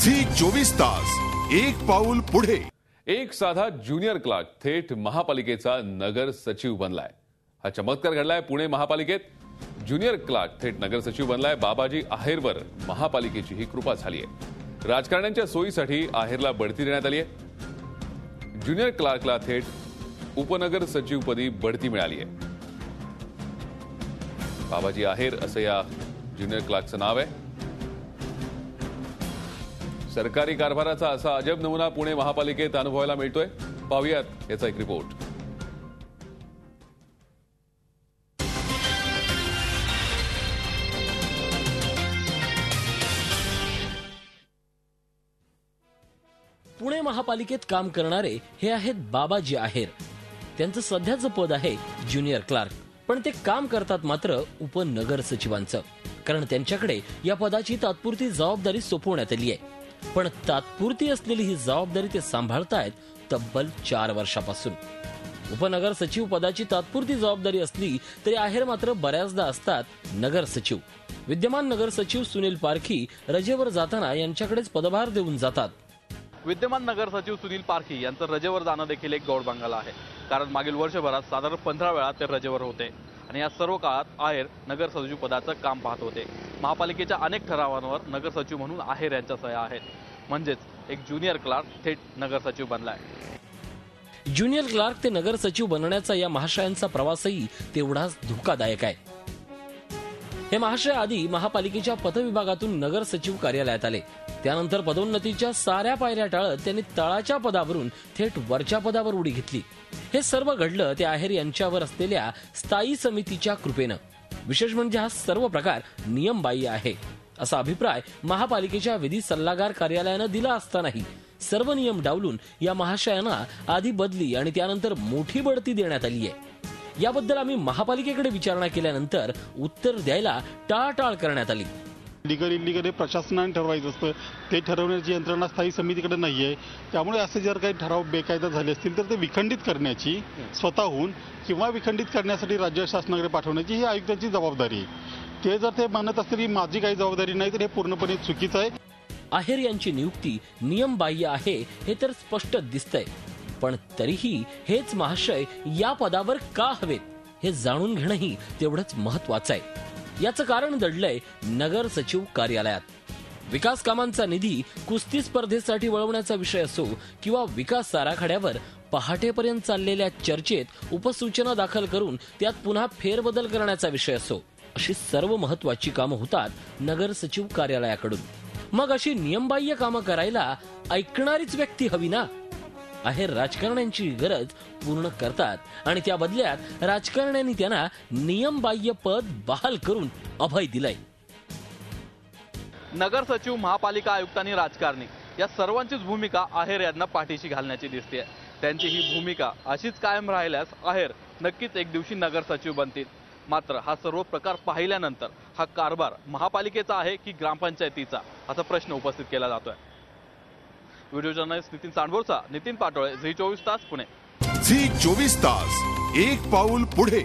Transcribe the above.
Zee 24 तास एक पाऊल पुढे। एक साधा ज्युनियर क्लार्क थेट महापालिकेचा नगर सचिव बनलाय। हा चमत्कार घडलाय पुणे महापालिकेत। ज्युनियर क्लार्क थेट नगर सचिव बनलाय। बाबाजी आहेरवर महापालिकेची ही कृपा झाली आहे। राजकारण्यांच्या सोयीसाठी आहेरला बढती देण्यात आली आहे। ज्युनियर क्लार्कला थेट उपनगर सचिवपदी बढती मिळाली आहे। बाबाजी आहेर असं या ज्युनियर क्लार्कचं नाव आहे। सरकारी कारभाराचा असा अजब नमुना पुणे महापालिकेत अनुभवायला मिळतोय। पाहूयात याचा एक रिपोर्ट। पुणे महापालिकेत काम करणारे हे आहेत बाबाजी आहेर। त्यांचं सध्याचं पद आहे ज्युनियर क्लार्क, पण ते काम करतात मात्र उपनगर सचिवांचं, कारण त्यांच्याकडे या पदाची तात्पुरती जबाबदारी सोपवण्यात आली आहे। पण तात्पुरती असलेली ही जबाबदारी ते सांभाळतायत तब्बल 4 वर्षापासून। उपनगर सचिव पदाची तात्पुरती जबाबदारी असली तरी आहेर मात्र बऱ्याचदा असतात नगर सचिव। विद्यमान नगर सचिव सुनील पारखी रजेवर जाताना यांच्याकडेच पदभार देऊन जातात। विद्यमान नगर सचिव सुनील पारखी यांचं रजेवर जाणं देखील एक गौड बंगाल आहे, कारण मागील वर्षभरात साधारण 15 वेळा ते रजेवर होते आणि या सर्व काळात आहेर नगर सचिव पदाचं काम पाहत होते। महापालिकेच्या अनेक ठरावांवर नगर सचिव म्हणून आहेर यांच्या सह्या आहेत, म्हणजेच एक ज्युनियर क्लार्क थेट नगर सचिव बनलाय। ज्युनियर क्लार्क ते नगर सचिव बनण्याचा या महाशयांचा प्रवासही तेवढाच धोकादायक आहे। हे महाशय आधी महापालिकेच्या पथविभागातून नगर सचिव कार्यालयात आले, त्यानंतर पदोन्नतीच्या साऱ्या पायऱ्या टाळत त्यांनी तळाच्या पदावरून थेट वरच्या पदावर उडी घेतली। हे सर्व घडलं ते आहेर यांच्यावर असलेल्या स्थायी समितीच्या कृपेनं। विशेष म्हणजे हा सर्व प्रकार नियमबाह्य आहे असा अभिप्राय महापालिकेच्या विधी सल्लागार कार्यालयानं दिला असतानाही सर्व नियम डावलून या महाशयांना आधी बदली आणि त्यानंतर मोठी बढती देण्यात आली आहे। याबद्दल आम्ही महापालिकेकडे विचारणा केल्यानंतर उत्तर द्यायला टाळाटाळ करण्यात आली। लीगल इलिगल हे प्रशासनाने ठरवायचं असतं, ते ठरवण्याची यंत्रणा स्थायी समितीकडे नाहीये। त्यामुळे असे जर काही ठराव बेकायदा झाले असतील तर ते विखंडित करण्याची स्वतःहून किंवा विखंडित करण्यासाठी राज्य शासनाकडे पाठवण्याची ही आयुक्तांची जबाबदारी आहे। ते जर ते मानत असतील की माझी काही जबाबदारी नाही तर हे पूर्णपणे चुकीचं आहे। आहेर यांची नियुक्ती नियमबाह्य आहे हे तर स्पष्ट दिसतंय, पण तरीही हेच महाशय या पदावर का हवेत हे जाणून घेणंही तेवढंच महत्वाचं आहे। याचं कारण दडलंय नगर सचिव कार्यालयात। विकास कामांचा निधी कुस्ती स्पर्धेसाठी वळवण्याचा विषय असो किंवा विकास आराखड्यावर पहाटेपर्यंत चाललेल्या चर्चेत उपसूचना दाखल करून त्यात पुन्हा फेरबदल करण्याचा विषय असो, अशी सर्व महत्वाची कामं होतात नगर सचिव कार्यालयाकडून। मग अशी नियमबाह्य कामं करायला ऐकणारीच व्यक्ती हवी ना। आहेर राजकारण्यांची गरज पूर्ण करतात आणि त्या बदल्यात राजकारण्यांनी त्यांना नियमबाह्य पद बहाल करून अभय दिलंय। नगर सचिव, महापालिका आयुक्त आणि राजकारणी या सर्वांचीच भूमिका आहेर यांना पाठीशी घालण्याची दिसते। त्यांची ही भूमिका अशीच कायम राहिल्यास आहेर नक्कीच एक दिवशी नगर सचिव बनतील। मात्र हा सर्व प्रकार पाहिल्यानंतर हा कारभार महापालिकेचा आहे की ग्रामपंचायतीचा असा प्रश्न उपस्थित केला जातोय। व्हिडिओ जर्नलिस्ट नितीन सांडभोरचा, नितीन पाटोळे, झी 24 तास पुणे। झी 24 तास एक पाऊल पुढे।